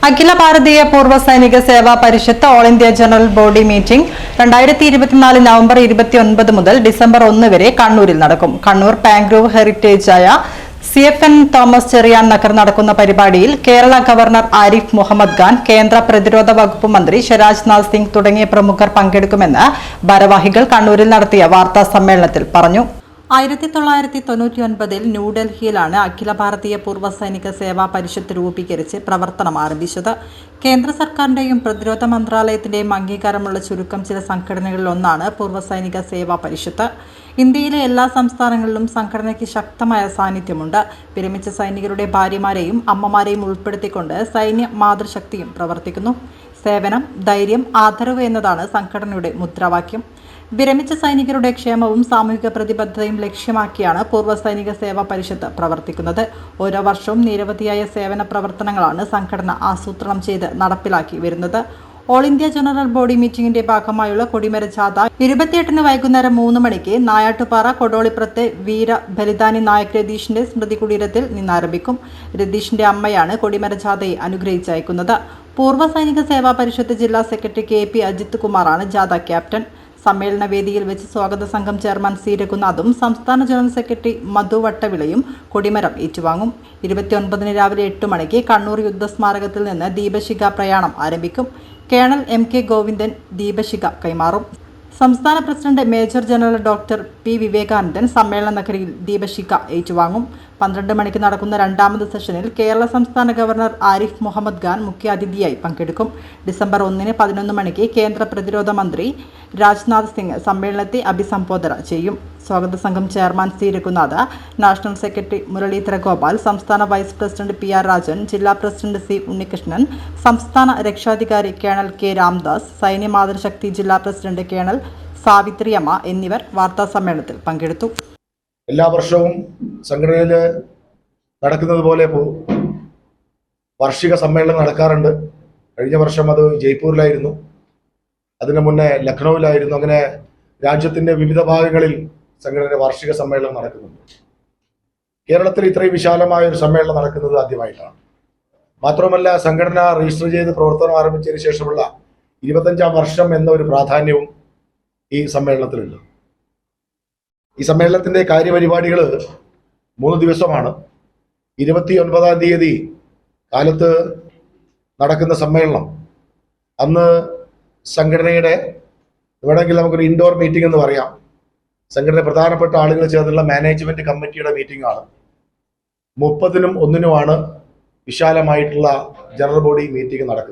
അഖില Bharatiya Purva Sainik Seva Parishad all India general body meeting 2024 November 29 മുതൽ December 1 വരെ കണ്ണൂരിൽ നടക്കും. കണ്ണൂർ പാങ്ക്രൂവ് ഹെറിറ്റേജായ CFN തോമസ് ചെറിയാൻ നഗർ നടക്കുന്ന പരിപാടിയിൽ കേരള ഗവർണർ ആരിഫ് മുഹമ്മദ് ഖാൻ, കേന്ദ്ര പ്രതിരോധ വകുപ്പ് മന്ത്രി രാജ്നാഥ് സിംഗ് തുടങ്ങിയ പ്രമുഖർ പങ്കെടുക്കുമെന്ന് ഭാരവാഹികൾ കണ്ണൂരിൽ നടത്തിയ വാർത്താ സമ്മേളനത്തിൽ പറഞ്ഞു. 1999 ന്യൂഡൽഹിയിലാണ് അഖില ഭാരതീയ പൂർവ്വ സൈനിക സേവാ പരിഷത്ത് രൂപീകരിച്ച് പ്രവർത്തനം ആരംഭിച്ചത്. കേന്ദ്ര സർക്കാരിന്റെയും പ്രതിരോധ മന്ത്രാലയത്തിന്റെയും അംഗീകാരമുള്ള ചുരുക്കം ചില സംഘടനകളിൽ ഒന്നാണ് പൂർവ്വ സൈനിക സേവാ പരിഷത്ത്. ഇന്ത്യയിലെ എല്ലാ സംസ്ഥാനങ്ങളിലും സംഘടനയ്ക്ക് ശക്തമായ സാന്നിധ്യമുണ്ട്. വിരമിച്ച സൈനികരുടെ ഭാര്യമാരെയും അമ്മമാരെയും ഉൾപ്പെടുത്തിക്കൊണ്ട് സൈന്യ മാതൃശക്തിയും പ്രവർത്തിക്കുന്നു. സേവനം, ധൈര്യം, ആദരവ് എന്നതാണ് സംഘടനയുടെ മുദ്രാവാക്യം. വിരമിച്ച സൈനികരുടെ ക്ഷേമവും സാമൂഹിക പ്രതിബദ്ധതയും ലക്ഷ്യമാക്കിയാണ് പൂർവ്വ സൈനിക സേവാ പരിഷത്ത് പ്രവർത്തിക്കുന്നത്. ഓരോ വർഷവും നിരവധിയായ സേവന പ്രവർത്തനങ്ങളാണ് സംഘടന ആസൂത്രണം ചെയ്ത് നടപ്പിലാക്കി വരുന്നത്. ഓൾ ഇന്ത്യ ജനറൽ ബോഡി മീറ്റിംഗിന്റെ ഭാഗമായുള്ള കൊടിമര ജാഥ 28-ന് വൈകുന്നേരം 3 മണിക്ക് നായാട്ടുപാറ കൊടോളിപ്പുറത്തെ വീര ബലിദാനി നായക് രതീഷിന്റെ സ്മൃതി കുടീരത്തിൽ നിന്നാരംഭിക്കും. രതീഷിന്റെ അമ്മയാണ് കൊടിമര ജാഥയെ അനുഗ്രഹിച്ചയക്കുന്നത്. പൂർവ്വ സൈനിക സേവാ പരിഷത്ത് ജില്ലാ സെക്രട്ടറി KP അജിത് കുമാറാണ് ജാഥ ക്യാപ്റ്റൻ. സമ്മേളന വേദിയിൽ വെച്ച് സ്വാഗത സംഘം ചെയർമാൻ C രഘുനാഥും സംസ്ഥാന ജനറൽ സെക്രട്ടറി മധു വട്ടവിളയും കൊടിമരം ഏറ്റുവാങ്ങും. 29-ന് രാവിലെ 8 മണിക്ക് കണ്ണൂർ യുദ്ധസ്മാരകത്തിൽ നിന്ന് ദീപശിഖ പ്രയാണം ആരംഭിക്കും. കേണൽ MK ഗോവിന്ദൻ ദീപശിഖ കൈമാറും. സംസ്ഥാന president major general doctor P വിവേകാനന്ദൻ സമ്മേളന നഗരിയിൽ ദീപശിഖ ഏറ്റുവാങ്ങും. 12 മണിക്ക് നടക്കുന്ന രണ്ടാമത് സെഷനിൽ കേരള സംസ്ഥാന ഗവർണർ ആരിഫ് മുഹമ്മദ് ഖാൻ മുഖ്യാതിഥിയായി പങ്കെടുക്കും. ഡിസംബർ 1-ന് 11 മണിക്ക് കേന്ദ്ര പ്രതിരോധ മന്ത്രി രാജ്നാഥ് സിംഗ് സമ്മേളനത്തെ അഭിസംബോധന ചെയ്യും. സ്വാഗത സംഘം chairman C Raghunath, national secretary Muralidhara Gopal, സംസ്ഥാന വൈസ് പ്രസിഡന്റ് PR രാജൻ, ജില്ലാ പ്രസിഡന്റ് C ഉണ്ണികൃഷ്ണൻ, സംസ്ഥാന രക്ഷാധികാരി കേണൽ K രാംദാസ്, സൈന്യ മാതൃശക്തി ജില്ലാ പ്രസിഡന്റ് കേണൽ സാവിത്രിയമ്മ എന്നിവർ വാർത്താ സമ്മേളനത്തിൽ പങ്കെടുത്തു. എല്ലാ വർഷവും സംഘടനയിൽ നടക്കുന്നത് പോലെ വാർഷിക സമ്മേളനം നടക്കാറുണ്ട്. കഴിഞ്ഞ വർഷം അത് ജയ്പൂരിലായിരുന്നു, അതിനു മുന്നേ ലക്നൌവിലായിരുന്നു. അങ്ങനെ രാജ്യത്തിന്റെ വിവിധ ഭാഗങ്ങളിൽ സംഘടനയുടെ വാർഷിക സമ്മേളനം നടക്കുന്നുണ്ട്. കേരളത്തിൽ ഇത്രയും വിശാലമായ ഒരു സമ്മേളനം നടക്കുന്നത് ആദ്യമായിട്ടാണ്. മാത്രമല്ല, സംഘടന രജിസ്റ്റർ ചെയ്ത് പ്രവർത്തനം ആരംഭിച്ചതിന് ശേഷമുള്ള 25-ാം വർഷം എന്ന ഒരു പ്രാധാന്യവും ഈ സമ്മേളനത്തിലുണ്ട്. ഈ സമ്മേളനത്തിന്റെ കാര്യപരിപാടികൾ 3 ദിവസമാണ്. 29-ാം തീയതി കാലത്ത് നടക്കുന്ന സമ്മേളനം, അന്ന് സംഘടനയുടെ വേണമെങ്കിൽ നമുക്കൊരു ഇൻഡോർ മീറ്റിംഗ് എന്ന് പറയാം. സംഘടന പ്രധാനപ്പെട്ട ആളുകൾ ചേർന്നുള്ള മാനേജ്മെന്റ് കമ്മിറ്റിയുടെ മീറ്റിംഗ് ആണ്. 30-നും 1-നുമാണ് വിശാലമായിട്ടുള്ള ജനറൽ ബോഡി മീറ്റിംഗ് നടക്കുന്നത്.